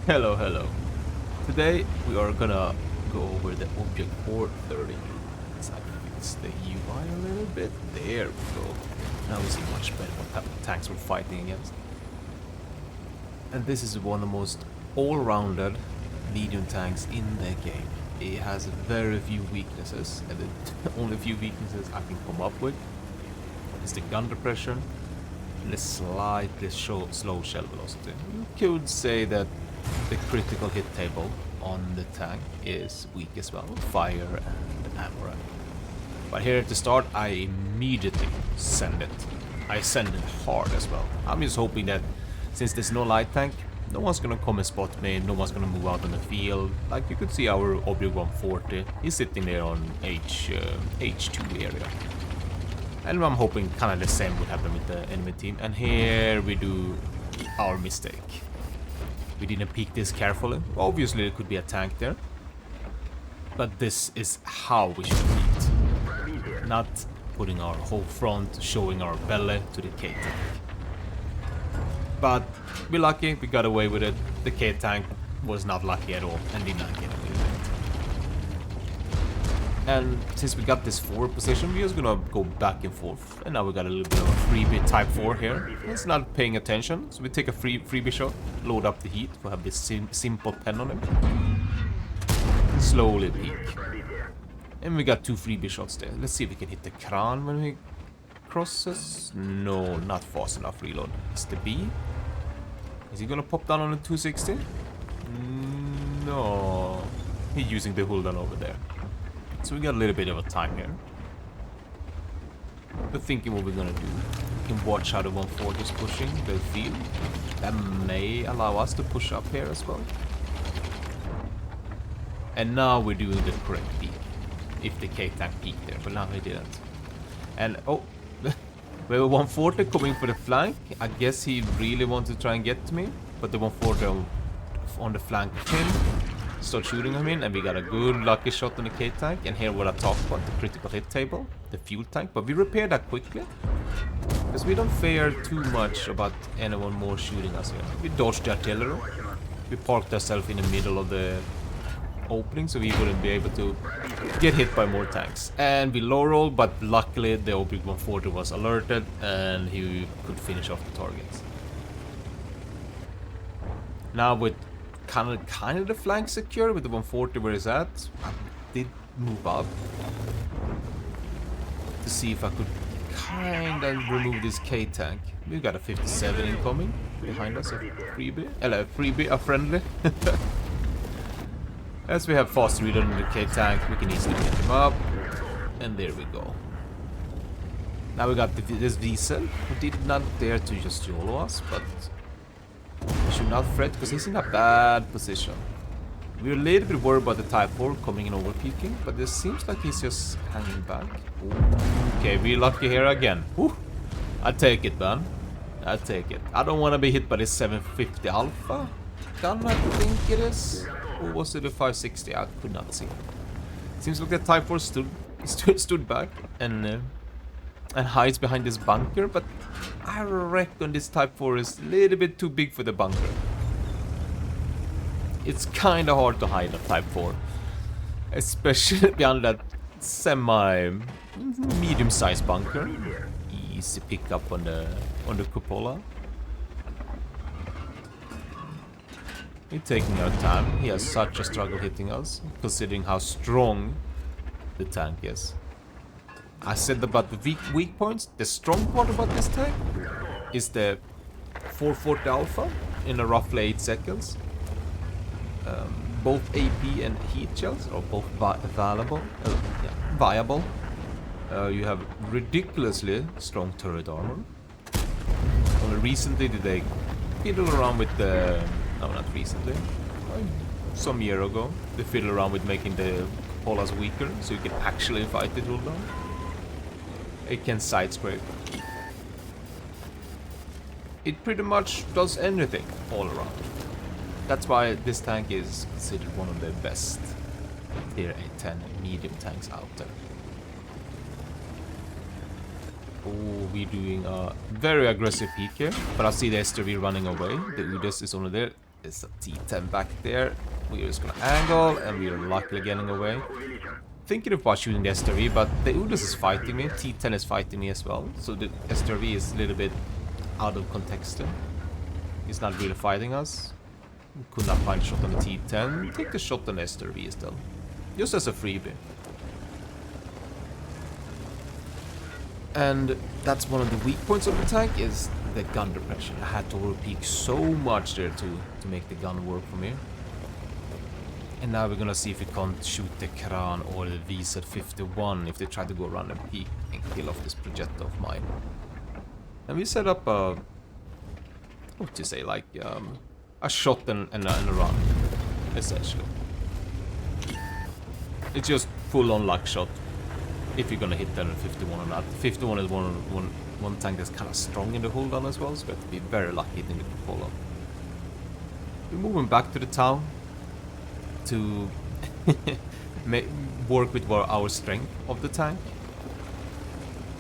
Hello, hello. Today we are gonna go over the Object 430U. Let's fix the UI a little bit. There we go. Now we see much better what type of tanks we're fighting against. And this is one of the most all-rounded medium tanks in the game. It has very few weaknesses, and the only few weaknesses I can come up with is the gun depression and the slightly slow shell velocity. You could say that the critical hit table on the tank is weak as well, fire and ammo. But here at the start, I immediately send it. I send it hard as well. I'm just hoping that since there's no light tank, no one's gonna come and spot me, no one's gonna move out on the field. Like you could see our Obj 430, he's sitting there on H2 area. And I'm hoping kind of the same would happen with the enemy team. And here we do our mistake. We didn't peek this carefully. Obviously there could be a tank there. But this is how we should peek. Not putting our whole front, showing our belly to the K-tank. But we're lucky, we got away with it. The K-tank was not lucky at all and did not get away with it. And since we got this forward position, we're just gonna go back and forth. And now we got a little bit of a freebie type 4 here. It's not paying attention, so we take a freebie shot, load up the heat, we'll have this simple pen on him. And slowly peek. And we got 2 freebie shots there. Let's see if we can hit the Kran when we crosses. No, not fast enough reload. It's the B. Is he gonna pop down on the 260? No. He's using the Huldan over there. So we got a little bit of a time here. But thinking what we're gonna do. We can watch how the 140 is pushing the field. That may allow us to push up here as well. And now we're doing the correct peak. If the K-tank peaked there, but now he didn't. And oh, we have a 140 coming for the flank. I guess he really wanted to try and get to me, but the 140 on the flank of him start shooting him in, and we got a good lucky shot on the K-tank. And here what I talked about, the critical hit table, the fuel tank, but we repaired that quickly because we don't fear too much about anyone more shooting us here. We dodged the artillery, we parked ourselves in the middle of the opening so we wouldn't be able to get hit by more tanks. And we low rolled, but luckily the Obj 430 was alerted and he could finish off the targets. Now with kind of the flank secure with the 140 where it's at, I did move up to see if I could kind of remove this K-tank. We've got a 57 incoming behind us, a freebie, a friendly. As we have fast reload on the K-tank, we can easily get him up. And there we go. Now we got this Diesel, who did not dare to just YOLO us, but we should not fret, because he's in a bad position. We're a little bit worried about the Type 4 coming in over peaking, but it seems like he's just hanging back. Ooh. Okay, we're lucky here again. Ooh. I take it, man. I take it. I don't want to be hit by this 750 Alpha gun, I think it is. Or was it a 560? I could not see. Seems like the Type 4 stood back and hides behind this bunker, but I reckon this Type 4 is a little bit too big for the bunker. It's kinda hard to hide a Type 4, especially behind that medium-sized bunker. Easy pick up on the cupola. We're taking our time. He has such a struggle hitting us, considering how strong the tank is. I said about the weak points. The strong part about this tank is the 440 Alpha in a roughly 8 seconds. Both AP and heat shells are both viable. You have ridiculously strong turret armor. Only recently did they fiddle around with the... No, not recently. Some year ago, they fiddle around with making the cupolas weaker, so you can actually fight it Huldan. It can side scrape. It pretty much does anything all around. That's why this tank is considered one of the best tier 10 medium tanks out there. Oh, we're doing a very aggressive peek here. But I see the STRV running away. The Udas is only there. There's a T10 back there. We're just gonna angle, and we are luckily getting away. Thinking about shooting the STRV, but the Udas is fighting me. T10 is fighting me as well. So the STRV is a little bit out of context. He's not really fighting us. Could not find a shot on the T10. Take the shot on the STRV still. Just as a freebie. And that's one of the weak points of the tank, is the gun depression. I had to overpeak so much there to make the gun work for me. And now we're gonna see if we can't shoot the Kran or the VZ51 if they try to go around and peek and kill off this projectile of mine. And we set up a... what to say, like a shot and a run, essentially. It's just full-on luck shot. If you're gonna hit the 51 or not. 51 is one tank that's kind of strong in the hold on as well, so we have to be very lucky hitting the full on. We're moving back to the town to work with our strength of the tank.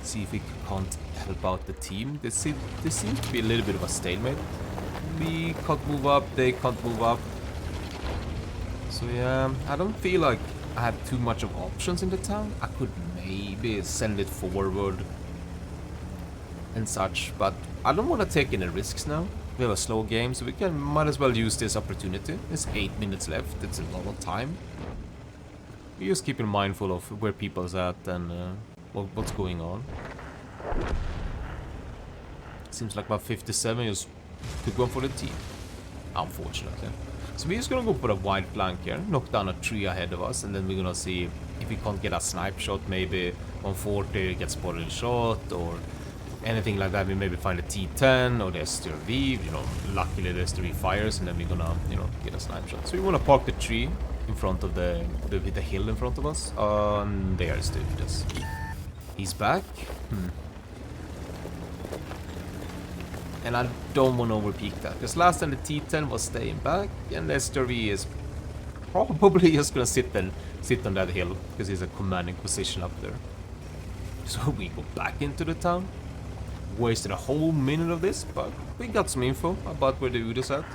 See if we can't help out the team. There seems to be a little bit of a stalemate. We can't move up, they can't move up. So yeah, I don't feel like I have too much of options in the town. I could maybe send it forward and such, but I don't want to take any risks now. We have a slow game, so we might as well use this opportunity. There's 8 minutes left, it's a lot of time. We're just keeping mindful of where people's at and what's going on. Seems like about 57 just could go for the team, unfortunately. So we're just gonna go for a wide flank here, knock down a tree ahead of us, and then we're gonna see if we can't get a snipe shot, maybe 140 gets spotted in shot, or anything like that. We maybe find a T10 or the STRV, you know, luckily the STRV fires, and then we're gonna, you know, get a snipe shot. So we wanna park the tree in front of the hill in front of us, and there's the Udas. He's back. And I don't want to overpeak that, because last time the T10 was staying back, and the STRV is probably just gonna sit on that hill, because he's a commanding position up there. So we go back into the town. Wasted a whole minute of this, but we got some info about where the Udas at.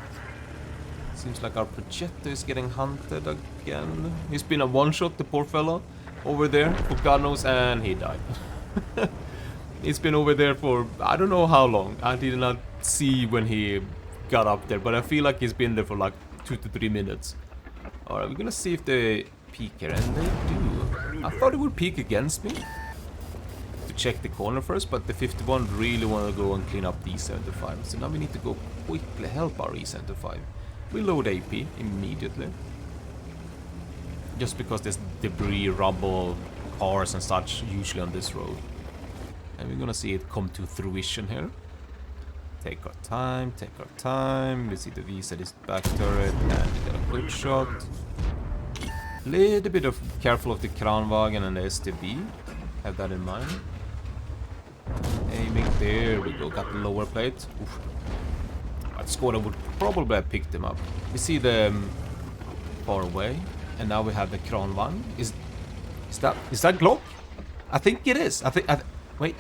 Seems like our projector is getting hunted again. He's been a one-shot, the poor fellow, over there for God knows, and he died. He's been over there for I don't know how long. I did not see when he got up there, but I feel like he's been there for like 2 to 3 minutes. Alright, we're gonna see if they peek here, and they do. I thought it would peek against me to check the corner first, but the 51 really want to go and clean up the E75. So now we need to go quickly help our E75. We load AP immediately. Just because there's debris, rubble, cars and such usually on this road. And we're gonna see it come to fruition here. Take our time, take our time. We see the VZ is back turret, and we got a quick shot. Little bit of careful of the Kranwagen and the STB. Have that in mind. Aiming, there we go, got the lower plate. Oof. That squad would probably have picked him up. We see them far away, and now we have the Kranwagen. Is that Glock? I think it is. Wait,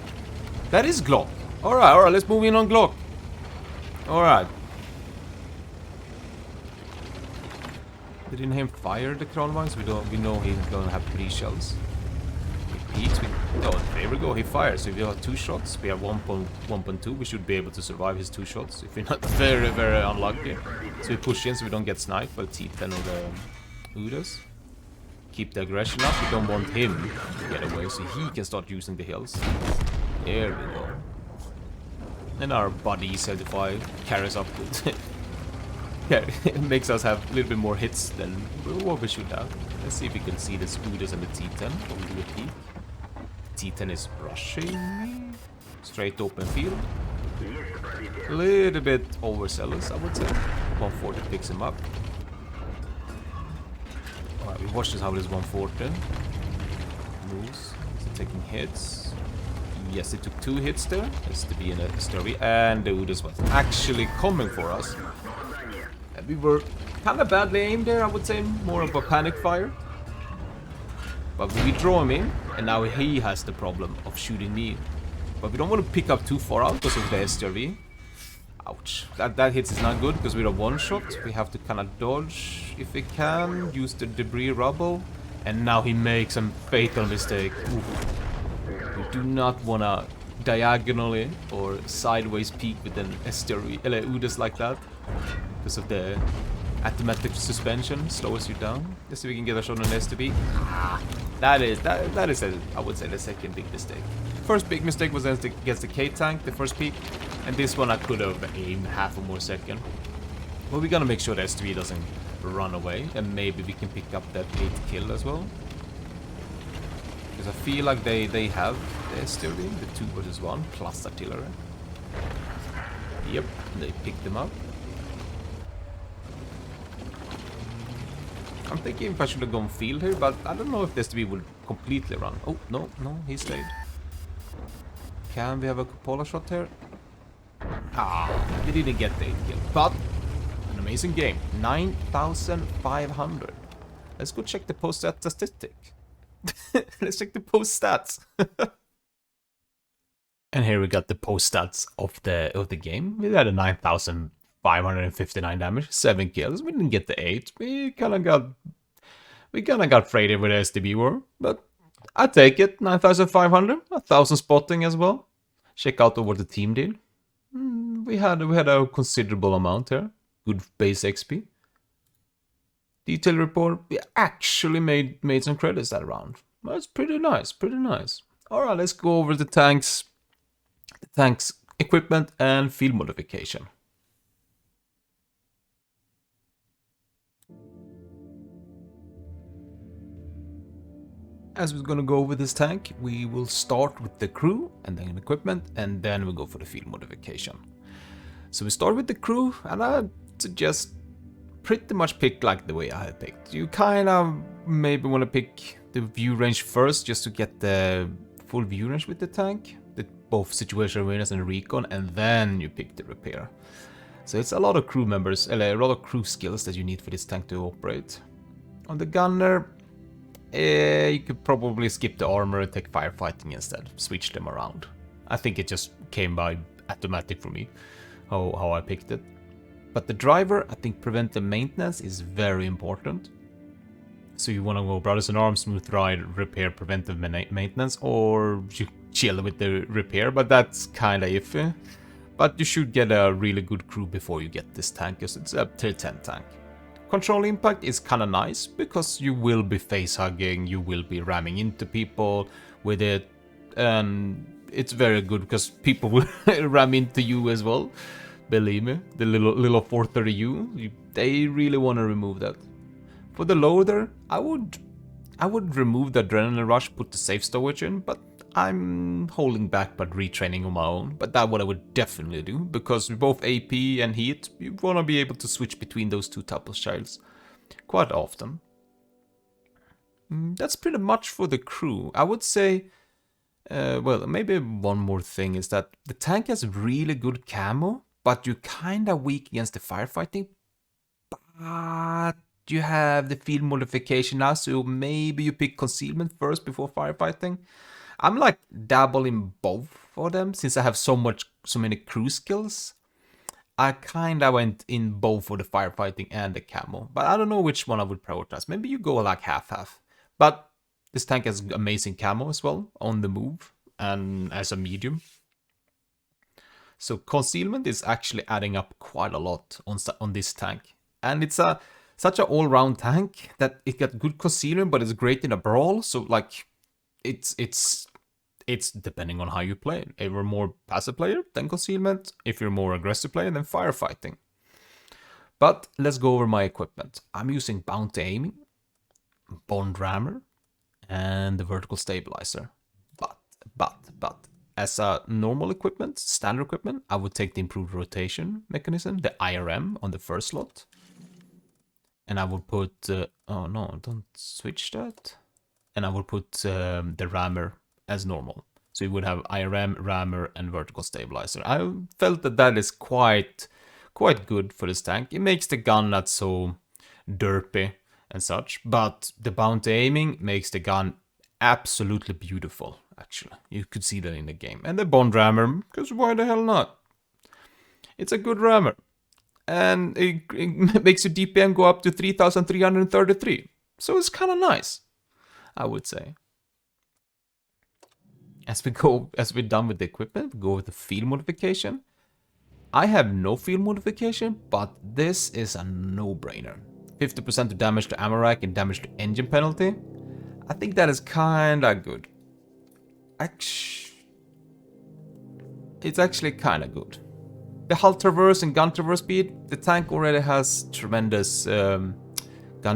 that is Glock. Alright, let's move in on Glock. Alright. Didn't him fire the Kranwagen, so we know he's gonna have 3 shells. He peeks, oh, there we go, he fires. So if we have 2 shots, we have 1.2, we should be able to survive his 2 shots. If we're not very, very unlucky. So we push in so we don't get sniped by the T10 or the Udas. Keep the aggression up, we don't want him to get away, so he can start using the hills. There we go. And our body certified carries up with yeah, it makes us have a little bit more hits than what we should have. Let's see if we can see the Udas and the T10 when we do a peek. T10 is rushing me. Straight open field. A little bit overzealous, I would say. 140 picks him up. Alright, we watch this how this 140 moves. Is it taking hits? Yes, it took 2 hits there. Has to be in a story. And the Udas was actually coming for us. And we were kind of badly aimed there, I would say. More of a panic fire. But we draw him in, and now he has the problem of shooting me. But we don't want to pick up too far out because of the STRV. Ouch. That hits is not good because with a one-shot we have to kind of dodge if we can, use the debris rubble. And now he makes a fatal mistake. Oof. We do not want to diagonally or sideways peek with an STRV, Udas like that. Because of the automatic suspension slows you down. Let's see if we can get a shot on STB. That is I would say the second big mistake. First big mistake was against the K-Tank, the first peak. And this one I could have aimed half a more second. But we gotta make sure the STV doesn't run away. And maybe we can pick up that 8th kill as well. Because I feel like they have the STV, the 2 versus 1 plus artillery. Yep, they picked them up. I'm thinking if I should have gone field here, but I don't know if the STV will completely run. Oh, no, he stayed. Can we have a cupola shot here? Ah, we didn't get the 8 kill, but an amazing game. 9,500. Let's go check the post-stat statistic. Let's check the post-stats. And here we got the post-stats of the game. We had a 9,559 damage, 7 kills. We didn't get the 8. We kinda got traded with the STB war, but I take it. 9,500, 1,000 spotting as well. Check out what the team did. We had a considerable amount here. Good base XP. Detail report. We actually made some credits that round. That's pretty nice, pretty nice. Alright, let's go over the tanks, equipment and field modification. As we're gonna go over this tank, we will start with the crew and then equipment, and then we'll go for the field modification. So we start with the crew, and I suggest pretty much pick like the way I had picked. You kind of maybe want to pick the view range first, just to get the full view range with the tank, both situational awareness and recon, and then you pick the repair. So it's a lot of crew members, a lot of crew skills that you need for this tank to operate. On the gunner, you could probably skip the armor and take firefighting instead. Switch them around. I think it just came by automatic for me, how I picked it. But the driver, I think preventive maintenance is very important. So you want to go Brothers in Arms, smooth ride, repair, preventive maintenance, or you chill with the repair, but that's kind of iffy. But you should get a really good crew before you get this tank, because it's a tier 10 tank. Control impact is kind of nice, because you will be face hugging, you will be ramming into people with it, and it's very good because people will ram into you as well. Believe me, the little 430U, they really want to remove that. For the loader, I would remove the adrenaline rush, put the safe stowage in, but I'm holding back but retraining on my own. But that's what I would definitely do, because with both AP and heat, you want to be able to switch between those two types of styles quite often. That's pretty much for the crew. I would say, well, maybe one more thing is that the tank has really good camo, but you're kind of weak against the firefighting. But you have the field modification now, so maybe you pick concealment first before firefighting. I'm like dabbling both of them, since I have so many crew skills. I kinda went in both for the firefighting and the camo, but I don't know which one I would prioritize. Maybe you go like half-half. But this tank has amazing camo as well, on the move, and as a medium. So concealment is actually adding up quite a lot on this tank. And it's such an all-round tank that it got good concealment, but it's great in a brawl. So like, it's depending on how you play. If you're a more passive player, then concealment. If you're a more aggressive player, then firefighting. But let's go over my equipment. I'm using bounty aiming, bond rammer, and the vertical stabilizer. But as a normal equipment, standard equipment, I would take the improved rotation mechanism, the IRM, on the first slot. And I would put, oh no, don't switch that. And I would put the rammer as normal. So you would have IRM, rammer, and vertical stabilizer. I felt that is quite good for this tank. It makes the gun not so derpy and such, but the bounty aiming makes the gun absolutely beautiful. actually. You could see that in the game. And the bond rammer, because why the hell not? It's a good rammer. And it makes your DPM go up to 3,333. So it's kind of nice, I would say. As we're done with the equipment, we go with the field modification. I have no field modification, but this is a no-brainer. 50% to damage to ammo rack and damage to engine penalty. I think that is kinda good. It's actually kinda good. The hull traverse and gun traverse speed, the tank already has tremendous gun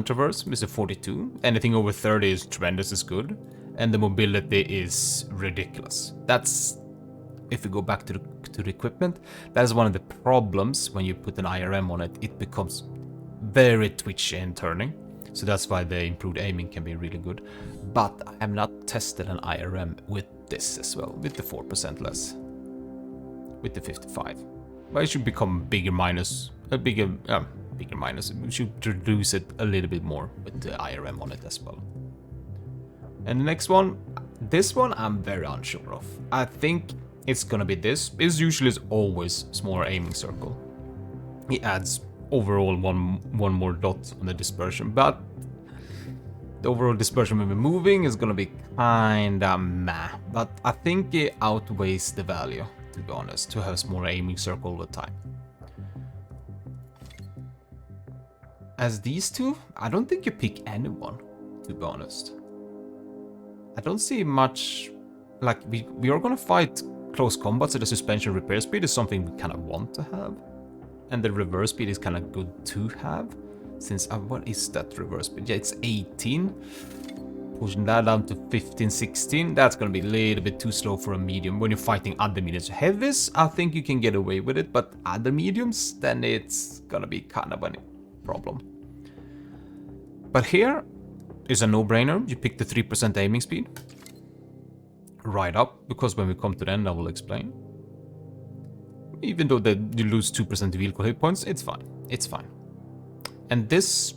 traverse, Mr. 42. Anything over 30 is tremendous, is good. And the mobility is ridiculous. That's, if we go back to the equipment, that is one of the problems when you put an IRM on it. It becomes very twitchy and turning. So that's why the improved aiming can be really good. But I have not tested an IRM with this as well, with the 4% less. With the 55. But it should become bigger minus, bigger minus. We should reduce it a little bit more with the IRM on it as well. And the next one, this one I'm very unsure of. I think it's gonna be this. This usually is always smaller aiming circle. It adds overall one more dot on the dispersion, but the overall dispersion when we're moving is gonna be kinda meh. But I think it outweighs the value, to be honest, to have a smaller aiming circle all the time. As these two, I don't think you pick anyone, to be honest. I don't see much, like we are gonna fight close combat, so the suspension repair speed is something we kind of want to have. And the reverse speed is kind of good to have, since, what is that reverse speed? Yeah, it's 18. Pushing that down to 15, 16, that's gonna be a little bit too slow for a medium when you're fighting other mediums. Heavies, I think you can get away with it, but other mediums, then it's gonna be kind of a problem. But here is a no-brainer. You pick the 3% aiming speed. Right up, because when we come to the end, I will explain. Even though you lose 2% vehicle hit points, it's fine. It's fine. And this,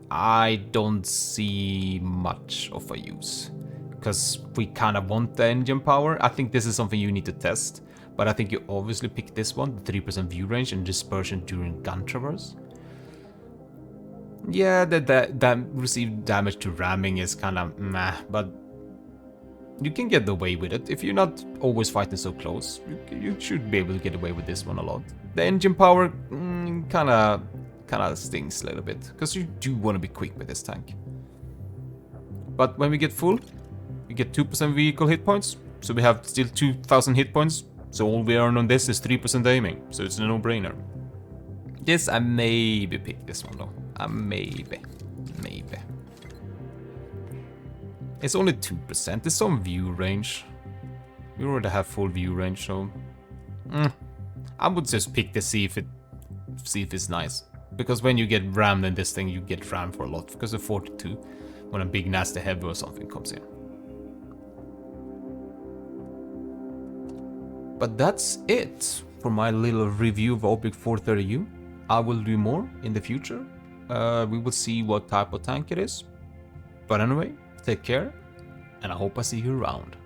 I don't see much of a use. Because we kind of want the engine power. I think this is something you need to test. But I think you obviously pick this one, the 3% view range and dispersion during gun traverse. Yeah, that received damage to ramming is kind of meh, but you can get away with it. If you're not always fighting so close, you should be able to get away with this one a lot. The engine power kind of stings a little bit, because you do want to be quick with this tank. But when we get full, we get 2% vehicle hit points, so we have still 2,000 hit points. So all we earn on this is 3% aiming, so it's a no-brainer. Yes, I maybe pick this one though. Maybe. It's only 2%. There's some view range. We already have full view range, so I would just pick to see if it's nice. Because when you get rammed in this thing, you get rammed for a lot. Because of 42, when a big nasty heavy or something comes in. But that's it for my little review of Obj 430U. I will do more in the future. We will see what type of tank it is. But anyway, take care, and I hope I see you around.